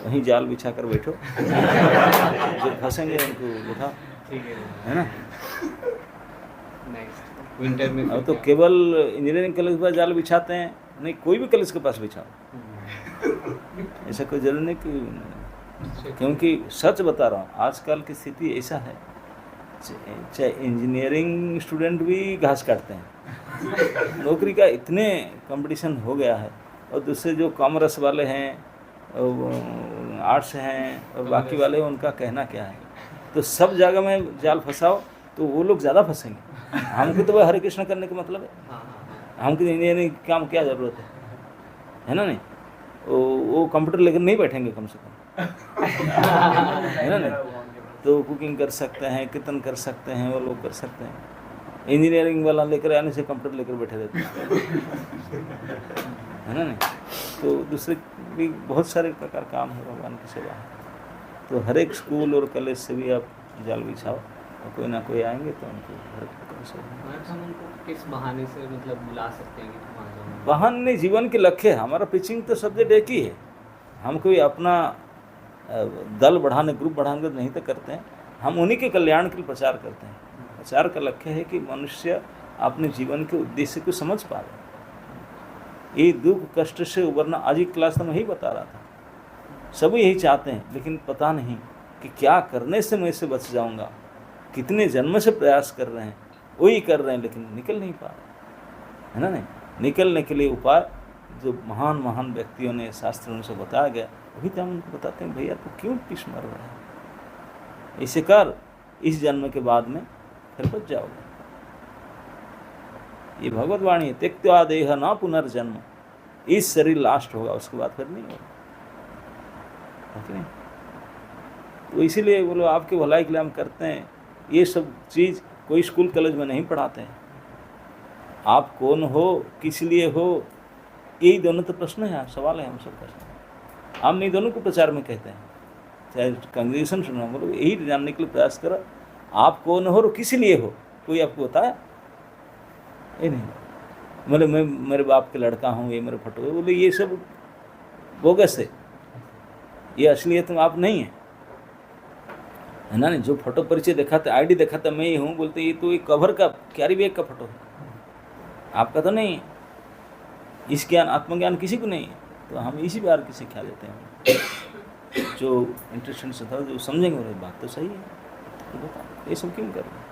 वहीं जाल बिछा कर बैठो, जो फंसेंगे उनको उठा, ठीक है ना। नेक्स्ट विंटर में अब तो केवल इंजीनियरिंग कॉलेज पर जाल बिछाते हैं, नहीं कोई भी कॉलेज के पास बिछाओ, ऐसा कोई जरूरी नहीं कि, क्योंकि सच बता रहा हूँ आजकल की स्थिति ऐसा है, चाहे इंजीनियरिंग स्टूडेंट भी घास काटते हैं, नौकरी का इतने कंपटीशन हो गया है, और दूसरे जो कॉमर्स वाले हैं, आर्ट्स हैं, और बाकी वाले उनका कहना क्या है, तो सब जगह में जाल फंसाओ तो वो लोग ज़्यादा फंसेंगे। हमको तो हरे कृष्ण करने का मतलब है, हमको इंजीनियरिंग काम क्या ज़रूरत है ना। नहीं वो कंप्यूटर लेकर नहीं बैठेंगे कम से कम, है ना नहीं, तो कुकिंग कर सकते हैं, कीर्तन कर सकते हैं, वो लोग कर सकते हैं। इंजीनियरिंग वाला लेकर आने से कंप्यूटर लेकर बैठे रहते हैं, है ना नहीं। तो दूसरे भी बहुत सारे प्रकार काम है, भगवान की सेवा है, तो हर एक स्कूल और कॉलेज से भी आप जाल बिछाओ, और कोई ना कोई आएंगे तो उनको हर एक प्रकार से। हम उनको किस बहाने से मतलब बुला सकते हैं कि तुम आ जाओ? बहाने जीवन के लक्ष्य है, हमारा पिचिंग तो सब्जेक्ट एक ही है, हम कोई अपना दल बढ़ाने, ग्रुप बढ़ाने को नहीं तो करते हैं, हम उन्हीं के कल्याण के लिए प्रचार करते हैं। प्रचार का लक्ष्य है कि मनुष्य अपने जीवन के उद्देश्य को समझ पाए, ये दुख कष्ट से उबरना। आज की क्लास में यही बता रहा था, सभी यही चाहते हैं, लेकिन पता नहीं कि क्या करने से मैं इससे बच जाऊंगा। कितने जन्म से प्रयास कर रहे हैं, वही कर रहे हैं, लेकिन निकल नहीं पा रहे, है ना नहीं। निकलने के लिए उपाय जो महान महान व्यक्तियों ने, शास्त्रों से बताया गया, वही तो हम उनको बताते हैं, भैया तो क्यों पिस मर रहा है, इसे कर, इस जन्म के बाद में फिर बच जाओगे। ये भगवत वाणी है, त्यक्त्वा देह न पुनर्जन्म, इस शरीर लास्ट होगा, उसके बाद फिर नहीं होगा, नहीं। तो इसीलिए बोलो आपके भलाई के लिए हम करते हैं। ये सब चीज़ कोई स्कूल कॉलेज में नहीं पढ़ाते हैं। आप कौन हो, किस लिए हो, यही दोनों तो प्रश्न है, सवाल है हम सब का। हम नहीं दोनों को प्रचार में कहते हैं, चाहे कांग्रेगेशन सुनना, बोलो यही जानने के लिए प्रयास करो, आप कौन हो और किस लिए हो, कोई आपको बताया? ये नहीं, बोले मैं मेरे बाप के लड़का हूँ, ये मेरे फोटो है, बोले ये सब बोगस है, ये असलियत में आप नहीं है ना नहीं। जो फोटो परिचय दिखाते, आईडी दिखाता मैं ही हूँ, बोलते ये तो एक कवर का कैरी बैग का फोटो है, आपका तो नहीं है। इस ज्ञान आत्मज्ञान किसी को नहीं है, तो हम इसी बार की शिक्षा देते हैं। जो इंटरेस्टेड से था, जो समझेंगे वो बात तो सही है। तो बताओ ये सब क्यों कर रहे हैं?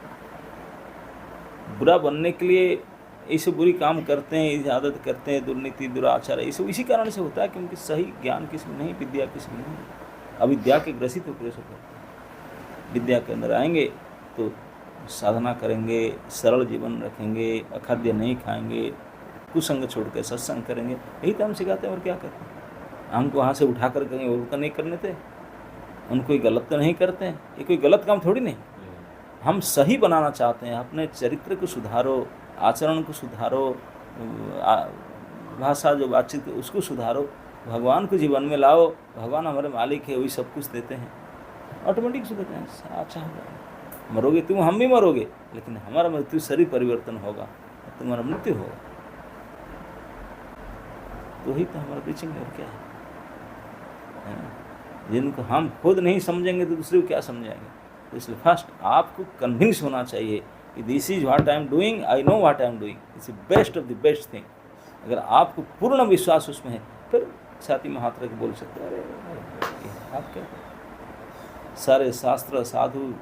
बुरा बनने के लिए ये सब बुरी काम करते हैं, ये आदत करते हैं, दुर्नीति दुराचार, ये सब इसी कारण से होता है क्योंकि सही ज्ञान किसी में नहीं, विद्या किसी में नहीं। अविद्या के ग्रसित होकर सब करते हैं। विद्या के अंदर आएंगे तो साधना करेंगे, सरल जीवन रखेंगे, अखाद्य नहीं खाएंगे, कुसंग छोड़ के सत्संग करेंगे, यही तो हम सिखाते हैं। और क्या करते हैं? हमको वहाँ से उठा कर कहीं और तो नहीं करने थे, उनको कोई गलत तो नहीं करते हैं, ये कोई गलत काम थोड़ी नहीं। हम सही बनाना चाहते हैं, अपने चरित्र को सुधारो, आचरण को सुधारो, भाषा जो बातचीत उसको सुधारो, भगवान को जीवन में लाओ। भगवान हमारे मालिक है, वही सब कुछ देते हैं, ऑटोमेटिक सुधरते हैं। अच्छा होगा, मरोगे तुम, हम भी मरोगे, लेकिन हमारा मृत्यु शरीर परिवर्तन होगा, तुम्हारा मृत्यु होगा। तो ही तो हमारा टीचिंग है, और क्या है? जिनको हम खुद नहीं समझेंगे तो दूसरे को क्या समझाएंगे? तो इसलिए फर्स्ट आपको कन्विंस होना चाहिए कि this is what I am doing, I know what I am doing, it's best of the best thing. अगर आपको पूर्ण विश्वास उसमें है, फिर छाती में हाथ रख बोल सकते हैं, अरे आप क्या? सारे शास्त्र साधु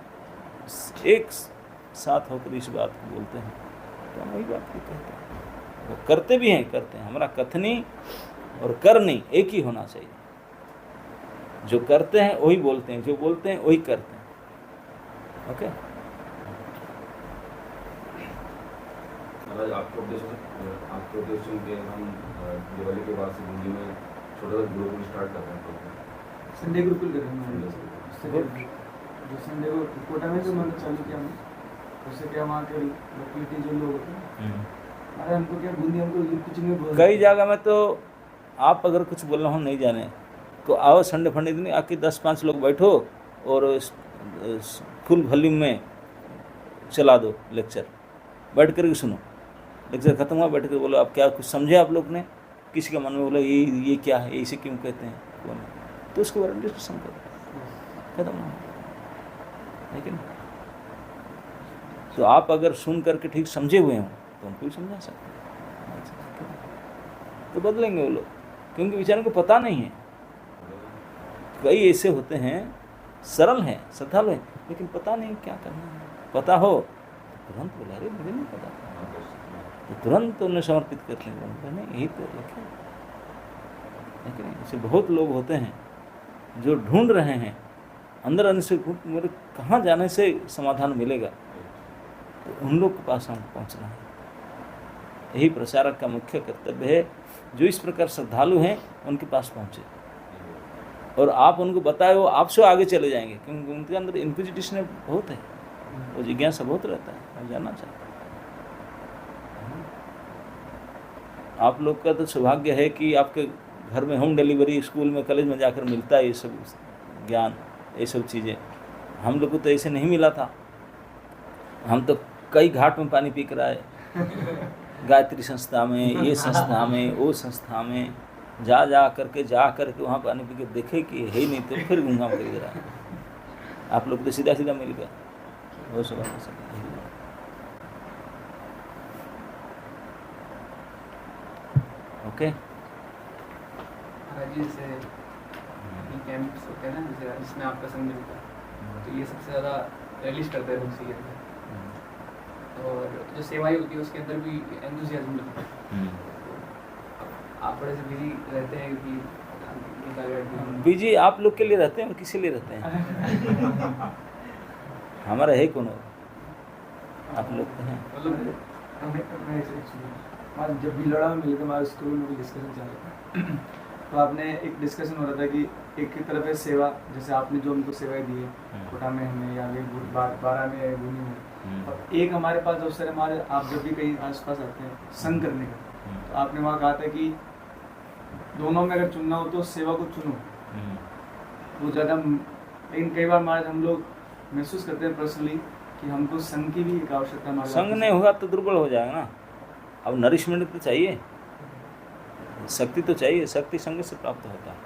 एक साथ होकर इस बात को बोलते हैं, तो हम वही बात को कहते हैं। वो करते भी हैं, करते हैं। हमारा कथनी और करनी एक ही होना चाहिए। जो करते हैं वही बोलते हैं, जो बोलते हैं वही करते हैं। ओके? महाराज आपके उद्देश्य के हम दिवाली के बाद से दिल्ली में छोटा सा गुरुकुल स्टार्ट कर रहे हैं। संडे गुरुकुल कर रहे हैं। जो संडे को कोटा में जो मंदिर चालू किया हमने, उससे क्या वहाँ के लोकेलिटी जो लोग होते हैं, अरे हमको क्या बूंदी, हमको कुछ नहीं। कई जगह में तो आप अगर कुछ बोलना हो नहीं जाने तो आओ संडे फंडे दिन आके 10-5 लोग बैठो और फुल वॉल्यूम में चला दो लेक्चर, बैठ कर के सुनो। लेक्चर खत्म हुआ, बैठ कर बोलो आप क्या कुछ समझे आप लोग ने? किसी के मन में बोला ये क्या है, इसे क्यों कहते हैं, कौन है? तो उसके बारे में डिस्कशन करो, खत्म हो। लेकिन तो आप अगर सुन करके ठीक समझे हुए हों तो उनको भी समझा सकते हैं, तो बदलेंगे वो लोग, क्योंकि बेचारों को पता नहीं है। कई ऐसे होते हैं सरल हैं, श्रद्धालु हैं, लेकिन पता नहीं क्या करना है। पता हो तो तुरंत बोला, अरे मुझे नहीं पता, तो तुरंत उन्हें समर्पित करते हैं, नहीं यही तो लिखे। लेकिन ऐसे बहुत लोग होते हैं जो ढूंढ रहे हैं अंदर अंदर से, मेरे कहाँ जाने से समाधान मिलेगा, तो उन लोग के पास हम पहुँचना है। यही प्रचारक का मुख्य कर्तव्य है। जो इस प्रकार श्रद्धालु हैं उनके पास पहुँचे और आप उनको बताए, वो आपसे आगे चले जाएंगे, क्योंकि उनके अंदर इंक्विजिटिव बहुत है, वो जिज्ञासा बहुत रहता है, वो जानना चाहते हैं। आप लोग का तो सौभाग्य है कि आपके घर में होम डिलीवरी, स्कूल में, कॉलेज में जाकर मिलता है ये सब ज्ञान, ये सब चीज़ें। हम लोग को तो ऐसे नहीं मिला था। हम तो कई घाट में पानी पी कर आए, गायत्री संस्था में, ये संस्था में, वो संस्था में, जा करके वहाँ पानी पी के देखे कि है ही नहीं, तो फिर घूंघा कर इधर आए। आप लोग तो सीधा सीधा मिल गए, वो सब ओके। महाराज जी जैसे कैंप्स होते हैं ना, जैसे जिसमें आपका संग मिलता है, तो ये सबसे ज़्यादा रिलीज करते हैं लोग सी है, और जो सेवाएं होती है उसके अंदर भी एंथुसियाज्म मिलता है। आप बड़े से बिजी रहते हैं कि बिजी आप लोग के लिए रहते हैं और किसी लिए रहते हैं? हमारा है कौन? आप लोग तो हैं। मतलब जब भी लड़ा मिले थे हमारे स्कूल में भी डिस्कशन चल रहा था, तो आपने एक डिस्कशन हो रहा था कि एक की तरफ है सेवा, जैसे आपने जो हमको सेवाएं दी है कोटा में हमें, या 12 में, गुनी में, और एक हमारे पास अवसर हमारे, आप जब भी कहीं आसपास आते हैं संग करने का, तो आपने वहाँ कहा था कि दोनों में अगर चुनना हो तो सेवा को चुनो, वो ज़्यादा। लेकिन कई बार हमारे हम लोग महसूस करते हैं पर्सनली कि हमको संग की भी एक आवश्यकता है। संग नहीं होगा तो दुर्बल हो जाएगा ना। अब नरिशमेंट तो चाहिए, शक्ति तो चाहिए, शक्ति संग से प्राप्त होता है।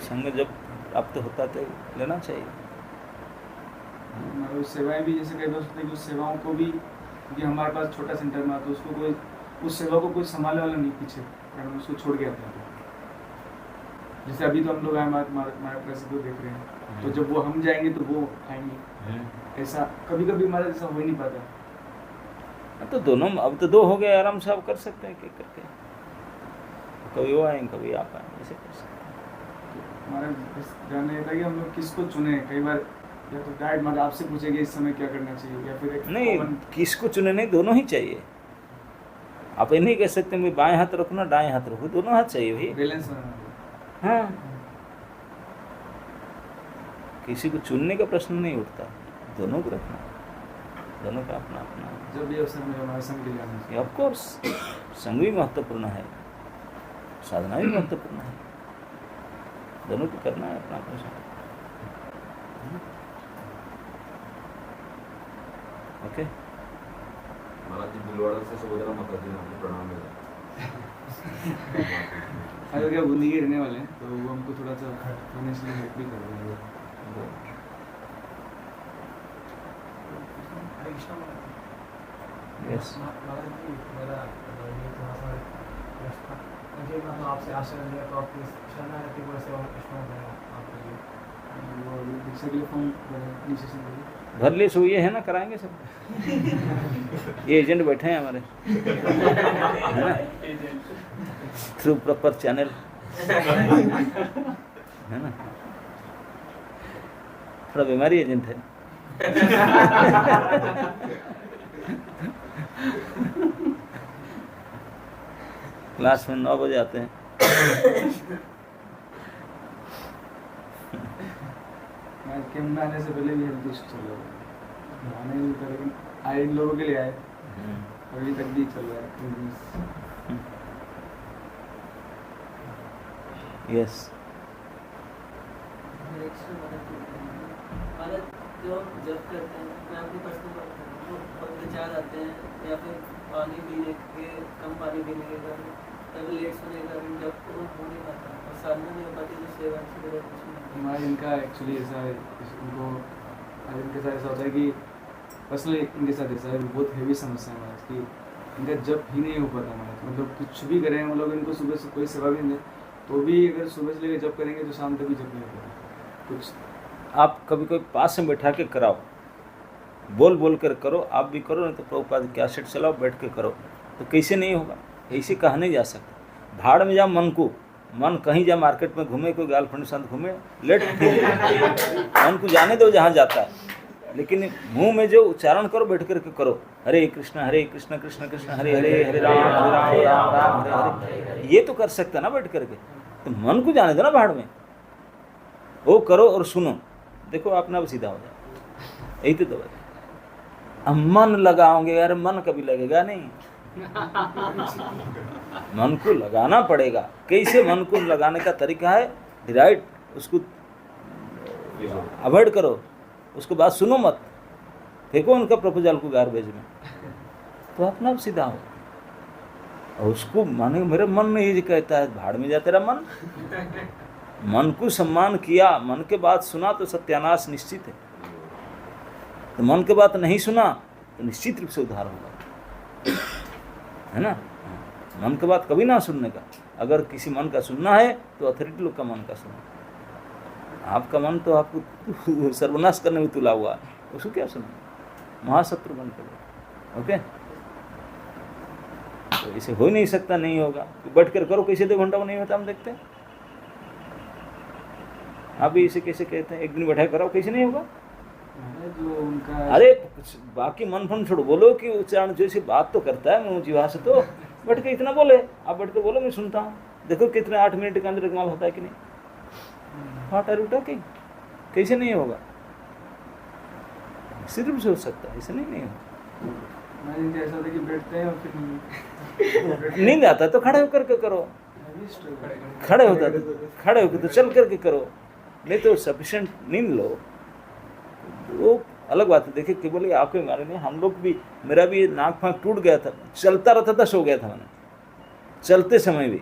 संग जब प्राप्त होता तो लेना चाहिए। हमारे सेवाएं भी जैसे कई बार सोचते हैं कि उस सेवाओं को भी, क्योंकि हमारे पास छोटा सेंटर में आता, उसको कोई, उस सेवा को कोई संभालने वाला नहीं पीछे, हम उसको छोड़ के आते हैं। जैसे अभी तो हम लोग हमारे प्रेस को देख रहे हैं, तो जब वो हम जाएंगे तो वो आएंगे, ऐसा कभी कभी हमारा ऐसा हो ही नहीं पाता। तो दोनों अब तो दो हो गए, आराम से आप कर सकते हैं एक करके, कभी वो आएंगे कभी आप आएंगे, ऐसे कर सकते हैं। हमारा बस जानना ये था कि हम लोग किसको चुने। कई बार या तो गाइड मतलब आपसे पूछेंगे इस समय क्या करना चाहिए, या फिर एक नहीं common- किसको चुने, नहीं दोनों ही चाहिए। आप ये नहीं कह सकते मैं बाएं हाथ रखूँ ना दाएं हाथ रखूँ, दोनों हाथ चाहिए भाई। बैलेंस बनाना। हाँ, किसी को चुनने का प्रश्न नहीं उठता, दोनों को रखना, दोनों का अपना अपना। जब भी अवसर मिले हमारे संग के लिए आना चाहिए। ऑफ कोर्स संग भी महत्वपूर्ण है, साधना भी महत्वपूर्ण है, दोनों को करना है अपना अपना। ओके, महाराज जी भीलवाड़ा से सुभद्रा माता जी ने प्रणाम मिला। अगर क्या बूंदी के रहने वाले हैं तो वो हमको थोड़ा सा फाइनेंशियली हेल्प भी कर रहे हैं। यस मुझे मतलब आपसे आशा लिया तो आपकी शरणागति को ऐसे और कृष्ण बनाया आपके लिए। वो अभी दीक्षा के लिए फॉर्म नीचे से भरिए। भर ले सो ये है ना, कराएंगे सब। ये एजेंट बैठे हैं हमारे, है ना, थ्रू प्रॉपर चैनल, है ना, थोड़ा बीमारी एजेंट है। क्लास में 9 बजे आते हैं। मैं कैंप में आने से पहले भी हेल्थ इशू चल रहा था, आने नहीं था लेकिन आए इन लोगों के लिए आए, अभी तक भी चल रहा है। यस जब करते हैं मैं अपनी पर्सनल बात कर रहा हूँ, बहुत विचार आते हैं या फिर पानी पीने के कम पानी पीने के कारण टैबलेट्स होने के कारण जब तो हो नहीं पाता और साधना नहीं हो पाती, तो सेवा से बड़ा कुछ नहीं। हमारा इनका एक्चुअली ऐसा है, उनको इनके साथ ऐसा होता है कि पर्सनली इनके साथ ऐसा है, बहुत हेवी समस्या है हमारा कि इनका जब ही नहीं हो पाता हमारा, मतलब कुछ भी करें हम लोग इनको सुबह से कोई सेवा भी नहीं दे तो भी अगर सुबह से लेकर जब करेंगे तो शाम तक भी जब नहीं हो पाता कुछ। आप कभी कोई पास में बैठा के कराओ, बोल बोल कर करो, आप भी करो, नहीं तो प्रभुपाद क्या सेट चलाओ, बैठ के करो, तो कैसे नहीं होगा, ऐसे कहा नहीं जा सकता। भाड़ में जा मन को, मन कहीं जा मार्केट में घूमे, कोई गर्लफ्रेंड के साथ घूमे, लेट मन को जाने दो जहाँ जाता है, लेकिन मुंह में जो उच्चारण करो बैठ करके करो, हरे कृष्ण कृष्ण कृष्ण हरे हरे, हरे राम राम राम हरे हरे, ये तो कर सकता है ना बैठ करके। तो मन को जाने दो ना भाड़ में, वो करो और सुनो, देखो अपना सीधा हो जाए, यही तो दवा। अब मन लगाओगे यार, मन कभी लगेगा नहीं, मन को लगाना पड़ेगा। कैसे मन को लगाने का तरीका है, राइट, उसको अवॉइड करो, उसके बाद सुनो मत, फेंको उनका प्रपोजल को गार्बेज में, तो अपना सीधा हो। और उसको माने मेरा मन में ये कहता है, भाड़ में जा तेरा मन। मन को सम्मान किया, मन के बात सुना तो सत्यानाश निश्चित है, तो मन के बात नहीं सुना तो निश्चित रूप से उद्धार होगा, है ना। मन के बात कभी ना सुनने का, अगर किसी मन का सुनना है तो अथॉरिटी लोग का मन का सुनना। आपका मन तो आपको सर्वनाश करने में तुला हुआ है, उसको क्या सुनना, महाशत्रु बन कर। ओके, तो इसे हो ही नहीं सकता, नहीं होगा तो बैठ कर करो, कैसे 2 घंटा में नहीं होता, हम देखते हैं। आप भी इसे कैसे कहते हैं, एक दिन बैठा करो, कैसे नहीं होगा। जो उनका अरे बाकी मन फन छोड़ो, बोलो कि उच्चारण जैसी बात तो करता है मुँह जीवा से, तो बैठ के इतना बोले, आप बैठ के बोलो मैं सुनता हूँ, देखो कितने 8 मिनट के अंदर कमाल होता है कि नहीं। फाटा रूटा की कैसे नहीं होगा, सिर्फ से हो सकता है, ऐसे नहीं होगा। मैं इनका ऐसा था कि बैठते हैं और फिर नींद आता है तो खड़े होकर के करो, खड़े होता है तो खड़े होकर तो चल करके करो, नहीं तो सफिशिएंट नींद लो, वो अलग बात है। देखिए केवल आपके मारे नहीं, हम लोग भी, मेरा भी नाक फाँक टूट गया था, चलता रहता था, सो गया था मैंने, चलते समय भी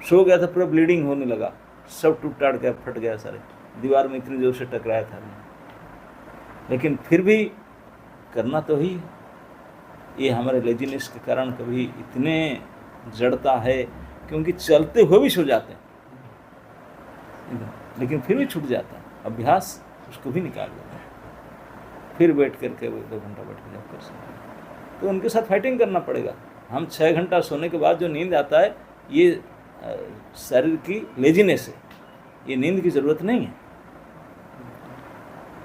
सो गया था, पूरा ब्लीडिंग होने लगा, सब टूट टाट गया, फट गया सारे, दीवार में इतनी जोर से टकराया था, लेकिन फिर भी करना तो ही। ये हमारे लेजीनेस के कारण कभी इतने जड़ता है, क्योंकि चलते हुए भी सो जाते हैं, एकदम। लेकिन फिर भी छूट जाता है, अभ्यास उसको भी निकाल देता है, फिर बैठ करके वो 2 घंटा बैठ के जब कर सकते हैं। तो उनके साथ फाइटिंग करना पड़ेगा। हम 6 घंटा सोने के बाद जो नींद आता है, ये शरीर की लेजीनेस है, ये नींद की ज़रूरत नहीं है।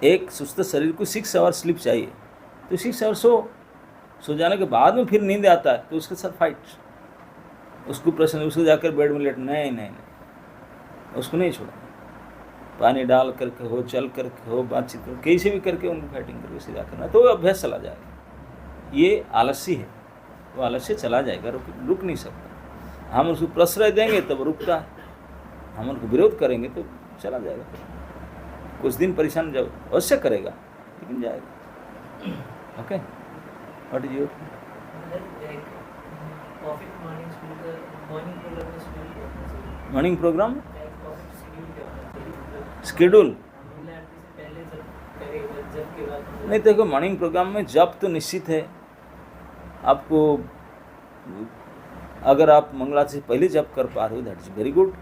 एक सुस्त शरीर को 6 आवर स्लीप चाहिए, तो 6 आवर सो जाने के बाद में फिर नींद आता है, तो उसके साथ फाइट, उसको प्रश्न, उसको जाकर बेड में लेट, नहीं, उसको नहीं छोड़ना। पानी डाल करके हो, चल करके हो, बातचीत करो, कैसे भी करके उनको फाइटिंग करके सीधा करना, तो वो अभ्यास चला जाएगा। ये आलस्य है, वो आलस्य चला जाएगा, रुक नहीं सकता। हम उसको प्रश्रय देंगे तब रुकता है, हम उनको विरोध करेंगे तो चला जाएगा। कुछ दिन परेशान जब अवश्य करेगा, लेकिन जाएगा। Okay, what is your morning programme schedule? नहीं, देखो मॉर्निंग प्रोग्राम में जप तो निश्चित है आपको। अगर आप मंगला से पहले जप कर पा रहे हो, दैट इज वेरी गुड।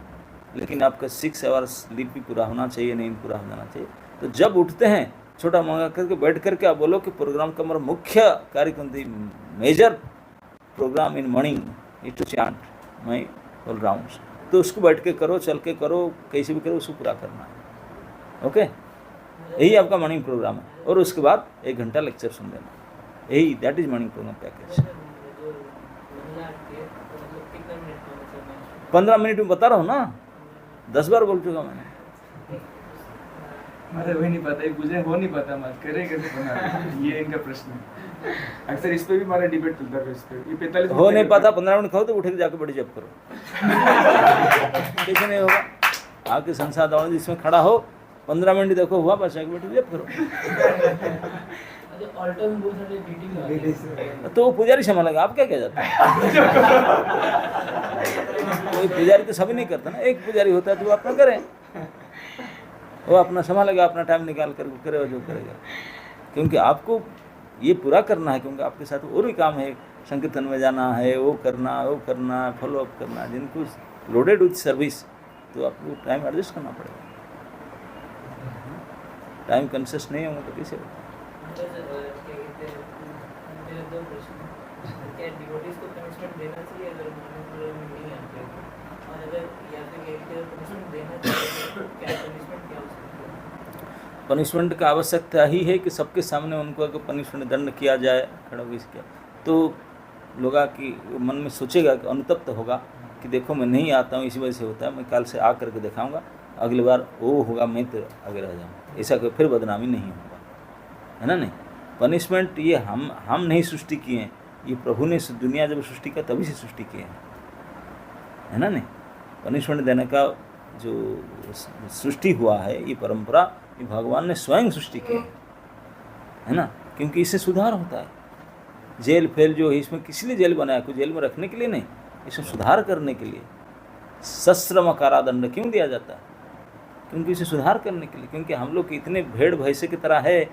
लेकिन आपका 6 आवर्स स्लीप भी पूरा होना चाहिए, नींद पूरा हो जाना चाहिए। तो जब उठते हैं, छोटा मंगा करके बैठ करके आप बोलो कि प्रोग्राम का हमारा मुख्य कार्यक्रम थी, major programme in morning is to chant my all rounds. तो उसको बैठ के करो, चल के करो, कैसे भी करो, उसको पूरा करना है। ओके, यही आपका मॉर्निंग प्रोग्राम है। और उसके बाद 1 घंटा लेक्चर सुन देना, यही that is morning programme package. 15 minute में बता रहा हूँ ना, 10 बार बोल चुका मैंने। मुझे वही नहीं पता, गुजरे हो नहीं पता, मत करे कैसे बना, ये इनका प्रश्न है। अक्सर इस पे भी हमारा डिबेट चलता है। इस पे ये 45 हो नहीं पाता, 15 मिनट खाओ तो उठ के जाके बड़ी जब करो। कैसे नहीं होगा? आपके संसाधन जिसमें खड़ा हो, 15 मिनट देखो हुआ, बस जाके बैठ जब करो। तो वो पुजारी संभालेगा, आप क्या कह जाते हैं? कोई पुजारी तो सभी नहीं करता ना, एक पुजारी होता है तो वो अपना करे, वो अपना संभालेगा, अपना टाइम निकाल कर करे जो करेगा। क्योंकि आपको ये पूरा करना है, क्योंकि आपके साथ और भी काम है, संकीर्तन में जाना है, वो करना, फॉलो अप करना, जिनको लोडेड विथ सर्विस, तो आपको टाइम एडजस्ट करना पड़ेगा। टाइम कंसियस नहीं होगा तो कैसे होगा? पनिशमेंट का आवश्यकता ही है कि सबके सामने उनको अगर पनिशमेंट दंड किया जाए, खड़ा होकर किया, तो लोग की मन में सोचेगा कि अनुतप्त होगा कि देखो मैं नहीं आता हूँ, इसी वजह से होता है, मैं कल से आ करके दिखाऊंगा, अगली बार वो होगा, मैं तो आगे रह जाऊँगा, ऐसा कोई फिर बदनामी नहीं होगा, है ना। नहीं, पनिशमेंट ये हम नहीं सृष्टि किए हैं, ये प्रभु ने दुनिया जब सृष्टि का तभी से सृष्टि किए हैं, है ना। नहीं, पनिशमेंट देने का जो सृष्टि हुआ है, ये परंपरा ये भगवान ने स्वयं सृष्टि की है ना, क्योंकि इससे सुधार होता है। जेल फेल जो है, इसमें किसी ने जेल बनाया, कोई जेल में रखने के लिए नहीं, इसमें सुधार करने के लिए। सश्रम कारादंड क्यों दिया जाता है? क्योंकि इसे सुधार करने के लिए, क्योंकि हम लोग इतने भेड़ भैंसे की तरह है,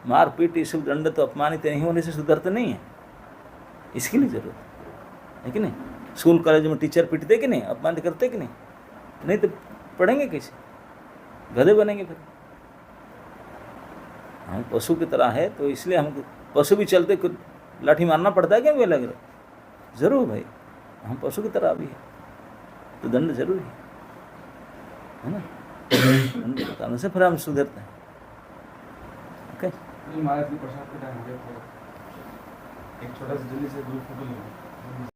मारपीट ये सब दंड तो अपमानित नहीं होने से सुधरते नहीं है, इसके लिए जरूरत है कि नहीं। स्कूल कॉलेज में टीचर पीटते कि नहीं, अपमानित करते कि नहीं? नहीं तो पढ़ेंगे कैसे? गधे बनेंगे फिर। हम पशु की तरह है, तो इसलिए हमको पशु भी चलते लाठी मारना पड़ता है क्या? वे लग रहा जरूर भाई, हम पशु की तरह भी है, तो दंड जरूरी है ना। दंड बताने से फिर हम सुधरते हैं। ओके, महाराज की प्रसाद का टाइम हो गया, एक छोटा सा जल्दी से ग्रुप फोटो लेंगे।